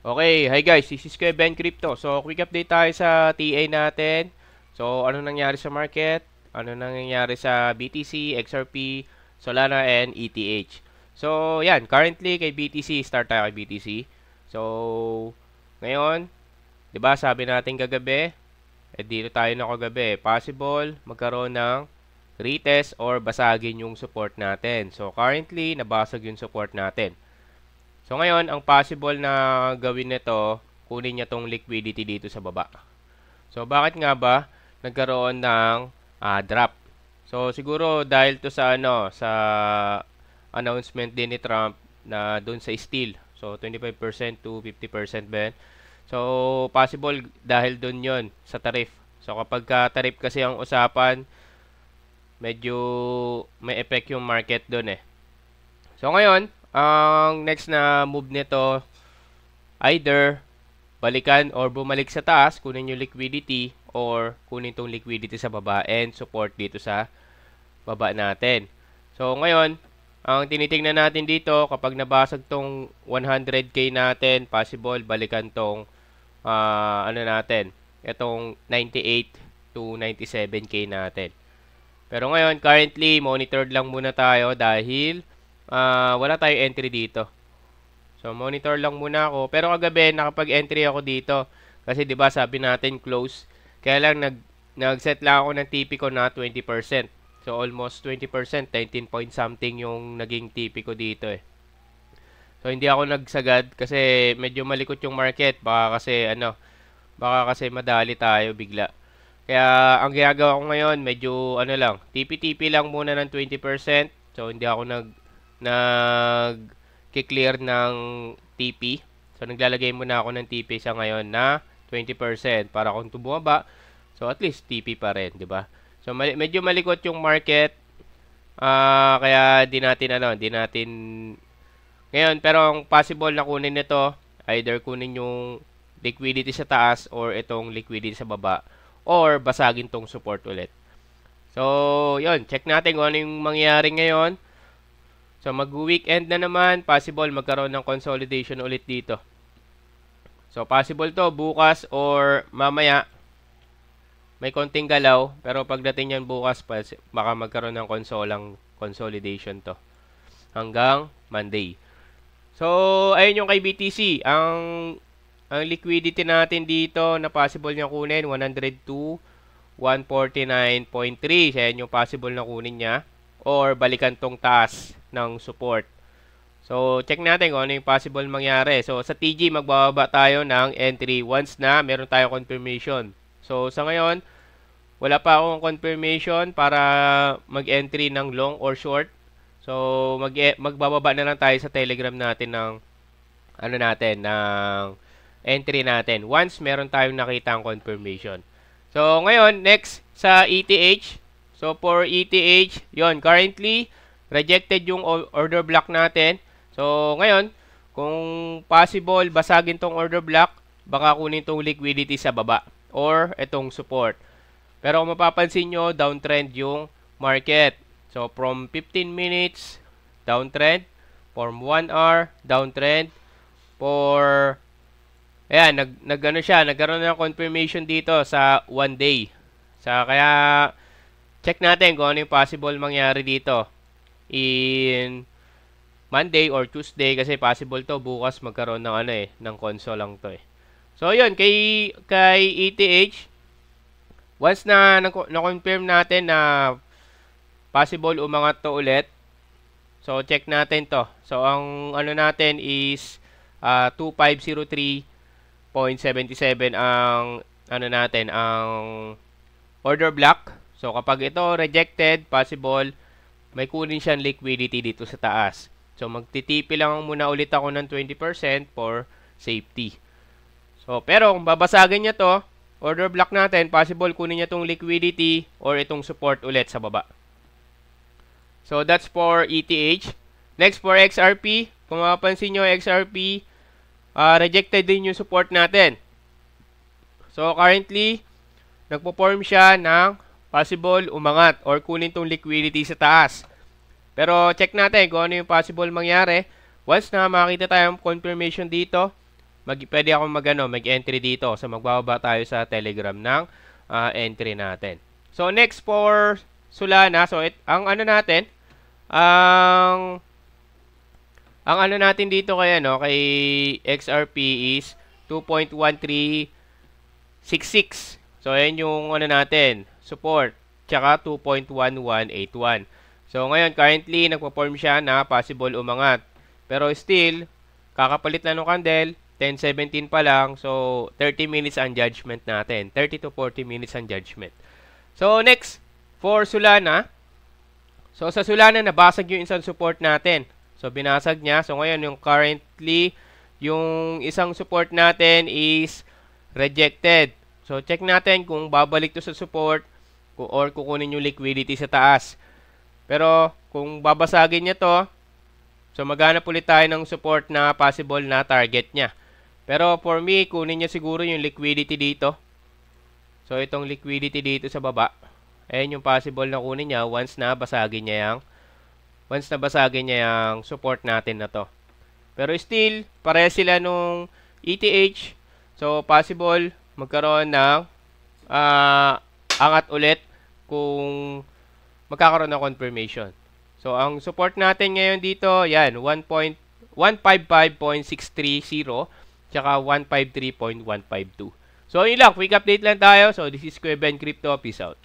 Okay, hi guys, this is Kuya Ben Crypto. So, quick update tayo sa TA natin. So, ano nangyari sa market? Ano nangyari sa BTC, XRP, Solana, and ETH? So, yan, currently kay BTC, start tayo kay BTC. So, ngayon, 'di ba, sabi natin kagabi, dito tayo na kagabi, possible magkaroon ng retest or basagin yung support natin. So, currently, nabasag yung support natin. So ngayon, ang possible na gawin nito, kunin niya tong liquidity dito sa baba. So bakit nga ba nagkaroon ng drop? So siguro dahil to sa sa announcement din ni Trump na doon sa steel. So 25% to 50% ba? So possible dahil doon 'yon sa tariff. So kapag ka tariff kasi ang usapan, medyo may effect yung market doon eh. So ngayon, ang next na move nito, either balikan or bumalik sa taas, kunin yung liquidity or kunin tong liquidity sa baba and support dito sa baba natin. So ngayon, ang tinitingnan natin dito, kapag nabasag tong 100k natin, possible balikan tong natin, itong 98 to 97k natin. Pero ngayon, currently, monitored lang muna tayo dahil wala tayong entry dito. So, monitor lang muna ako. Pero kagabi, nakapag-entry ako dito. Kasi 'di ba sabi natin close. Kaya lang nag-set lang ako ng TP ko na 20%. So, almost 20%, 19 point something yung naging TP ko dito eh. So, hindi ako nagsagad kasi medyo malikot yung market. Baka kasi madali tayo bigla. Kaya ang ginagawa ko ngayon, medyo lang, TP-TP lang muna ng 20%. So, hindi ako nag-clear ng TP. So, naglalagay muna ako ng TP sa ngayon na 20% para kung bumaba, so at least TP pa rin, 'di ba? So, medyo malikot yung market. Kaya di natin ngayon, pero ang possible na kunin nito, either kunin yung liquidity sa taas or itong liquidity sa baba or basagin tong support ulit. So, yun, check natin kung ano yung mangyayari ngayon. So, mag-weekend na naman, possible magkaroon ng consolidation ulit dito. So, possible to bukas or mamaya. May konting galaw, pero pagdating yan bukas, baka magkaroon ng consolidation to. Hanggang Monday. So, ayun yung kay BTC. Ang liquidity natin dito na possible niya kunin, 102, 149.3. Siya yung possible na kunin niya. Or balikan tong taas ng support. So, check natin kung ano yung possible mangyari. So, sa TG, magbababa tayo ng entry once na meron tayong confirmation. So, sa ngayon, wala pa akong confirmation para mag-entry ng long or short. So, magbababa na lang tayo sa Telegram natin ng ng entry natin once meron tayong nakita ang confirmation. So, ngayon, next sa ETH. So, for ETH, yon currently, rejected yung order block natin. So, ngayon, kung possible, basagin tong order block, baka kunin tong liquidity sa baba or itong support. Pero kung mapapansin nyo, downtrend yung market. So, from 15 minutes, downtrend. From 1 hour, downtrend. For ayan, nagkaroon ng confirmation dito sa 1 day. Kaya check natin kung ano yung possible mangyari dito in Monday or Tuesday kasi possible to bukas magkaroon ng ng console lang to eh. So yun, kay ETH, once na na-confirm natin na possible umangat to ulit. So check natin to. So ang natin is 2503.77 ang natin, ang order block. So kapag ito rejected, possible may kunin siyang liquidity dito sa taas. So magtitipi lang muna ulit ako ng 20% for safety. So pero kung babasagin niya to, order block natin, possible kunin niya tong liquidity or itong support ulit sa baba. So that's for ETH. Next for XRP, kung mapapansin nyo, XRP, rejected din yung support natin. So, currently, nagpo-form siya ng possible umangat or kunin tong liquidity sa taas. Pero, check natin kung ano yung possible mangyari. Once na makita tayong confirmation dito, pwede akong mag-entry dito. So, magbababa tayo sa Telegram ng entry natin. So, next for Solana. So, ang ano natin, ang ano natin dito kay XRP is 2.1366. So, ayan yung ano natin, support, tsaka 2.1181. So, ngayon, currently, nagpa-form siya na possible umangat. Pero still, kakapalit na ng candle, 10:17 pa lang. So, 30 minutes ang judgment natin. 30 to 40 minutes ang judgment. So, next, for Solana. So, sa Solana, nabasag yung isang support natin. So, binasag niya. So, ngayon, yung currently, yung isang support natin is rejected. So, check natin kung babalik to sa support or kukunin yung liquidity sa taas. Pero, kung babasagin niya to, so, maghanap ulit tayo ng support na possible na target niya. Pero, for me, kunin niya siguro yung liquidity dito. So, itong liquidity dito sa baba. Ayan yung possible na kunin niya once na basagin niya yung support natin na to. Pero still, pareha sila nung ETH. So, possible magkaroon ng angat ulit kung magkakaroon ng confirmation. So, ang support natin ngayon dito, yan, 155.630 tsaka 153.152. So, yun lang. Quick update lang tayo. So, this is Kuya Ben Crypto. Peace out.